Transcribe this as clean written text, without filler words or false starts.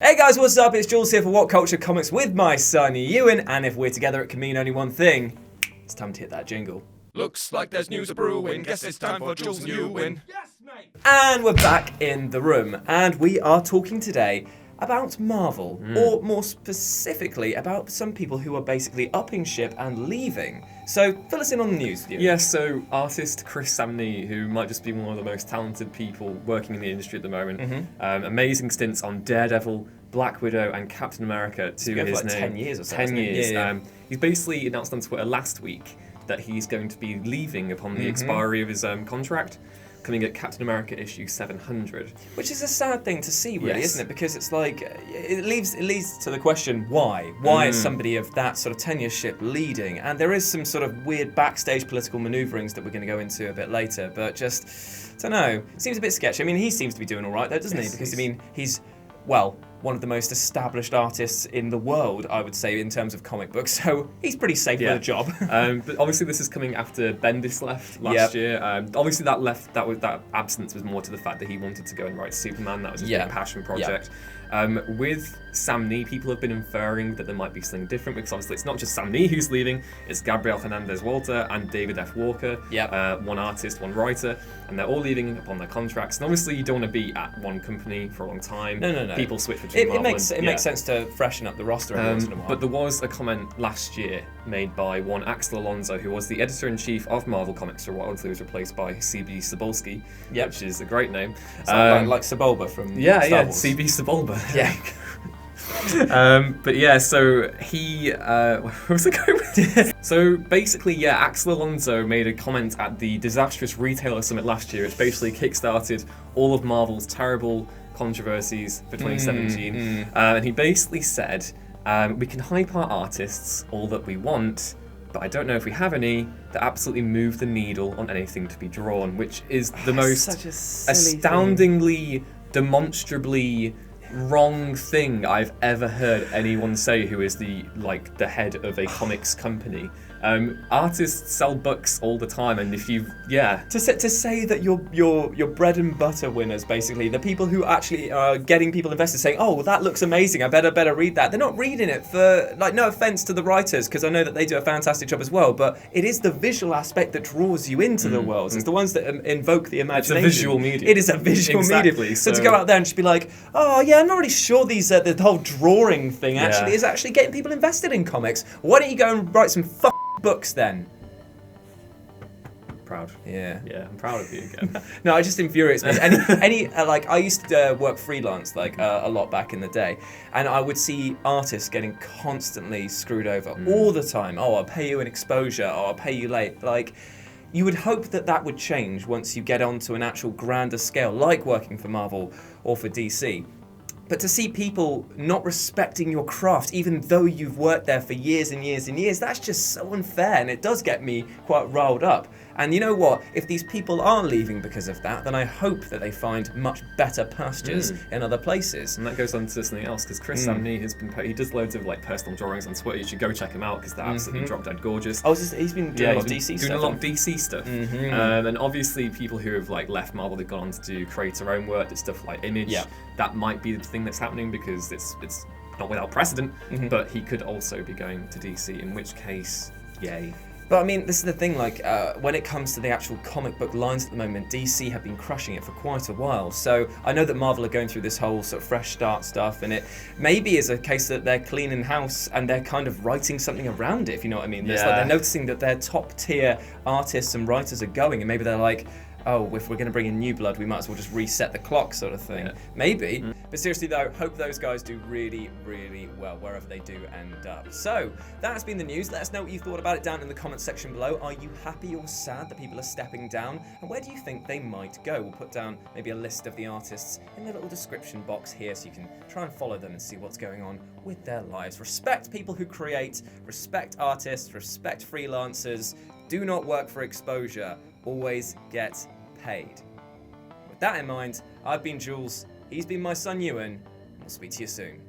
Hey guys, what's up? It's Jules here for What Culture Comics with my son Ewan, and if we're together it can mean only one thing. It's time to hit that jingle. Looks like there's news a-brewing. Guess it's time for Jules and Ewan. Yes, mate! And we're back in the room, and we are talking today about Marvel, or more specifically about some people who are basically upping ship and leaving. So fill us in on the news, Ewan. Yes, so artist Chris Samnee, who might just be one of the most talented people working in the industry at the moment, amazing stints on Daredevil, Black Widow, and Captain America to been for his like name. 10 years or so, 10 hasn't it? years. Yeah. He's basically announced on Twitter last week that he's going to be leaving upon the expiry of his contract, coming at Captain America issue 700. Which is a sad thing to see, really, Yes. isn't it? Because it's like, it leads to the question, why? Why is somebody of that sort of tenureship leading? And there is some sort of weird backstage political maneuverings that we're going to go into a bit later, but just, I don't know, it seems a bit sketchy. I mean, he seems to be doing all right, though, doesn't he? Yes, Because, I mean, he's, well, one of the most established artists in the world, I would say, in terms of comic books, so he's pretty safe with a job. But obviously this is coming after Bendis left last year. Obviously that absence was more to the fact that he wanted to go and write Superman. That was his big passion project. With Samnee, people have been inferring that there might be something different, because obviously it's not just Samnee who's leaving, it's Gabriel Hernandez Walter and David F. Walker, one artist, one writer, and they're all leaving upon their contracts. And obviously you don't want to be at one company for a long time. No. People switch between Marvel it makes sense to freshen up the roster every once in a while. But there was a comment last year made by one Axel Alonso, who was the editor-in-chief of Marvel Comics for a while until he was replaced by C.B. Cebulski, which is a great name. Like Sebulba from Star Wars. C.B. Cebulba. Yeah. But yeah, so he, where was it going with this? So basically, Axel Alonso made a comment at the Disastrous Retailer Summit last year, which basically kickstarted all of Marvel's terrible controversies for 2017. And he basically said, we can hype our artists all that we want, but I don't know if we have any that absolutely move the needle on anything to be drawn, which is the most such a silly astoundingly, demonstrably wrong thing I've ever heard anyone say who is the head of a comics company. Artists sell books all the time, and if you to say that your bread and butter winners, basically the people who actually are getting people invested, saying, oh, well, that looks amazing, I better read that. They're not reading it for, like, no offense to the writers, because I know that they do a fantastic job as well, but it is the visual aspect that draws you into the worlds. It's the ones that invoke the imagination. It's a visual medium. It is a visual medium. So to go out there and just be like, oh yeah, I'm not really sure the whole drawing thing actually is actually getting people invested in comics. Why don't you go and write some books then? proud. Yeah, I'm proud of you again. No, it just infuriates me. Like, I used to work freelance a lot back in the day, and I would see artists getting constantly screwed over all the time. Oh, I'll pay you an exposure. Oh, I'll pay you late. Like, you would hope that would change once you get onto an actual grander scale, like working for Marvel or for DC. But to see people not respecting your craft, even though you've worked there for years and years and years, that's just so unfair, and it does get me quite riled up. And you know what? If these people are leaving because of that, then I hope that they find much better pastures in other places. And that goes on to something else, because Chris Samnee has been he does loads of personal drawings on Twitter. You should go check him out, because they're absolutely drop dead gorgeous. Oh, he's been doing a lot of DC stuff. Doing a lot of DC stuff. And obviously people who have left Marvel, they've gone on to do create their own work, did stuff like Image. That might be the thing that's happening, because it's not without precedent, but he could also be going to DC, in which case, yay. But I mean, this is the thing, when it comes to the actual comic book lines at the moment, DC have been crushing it for quite a while. So I know that Marvel are going through this whole sort of fresh start stuff, and it maybe is a case that they're cleaning house and they're kind of writing something around it, if you know what I mean. They're noticing that their top tier artists and writers are going, and maybe they're like, oh, if we're going to bring in new blood, we might as well just reset the clock, sort of thing. Maybe. But seriously though, hope those guys do really, really well, wherever they do end up. So, that has been the news. Let us know what you thought about it down in the comments section below. Are you happy or sad that people are stepping down? And where do you think they might go? We'll put down maybe a list of the artists in the little description box here, so you can try and follow them and see what's going on with their lives. Respect people who create, respect artists, respect freelancers, do not work for exposure, always get paid. With that in mind, I've been Jules, he's been my son Ewan, and we'll speak to you soon.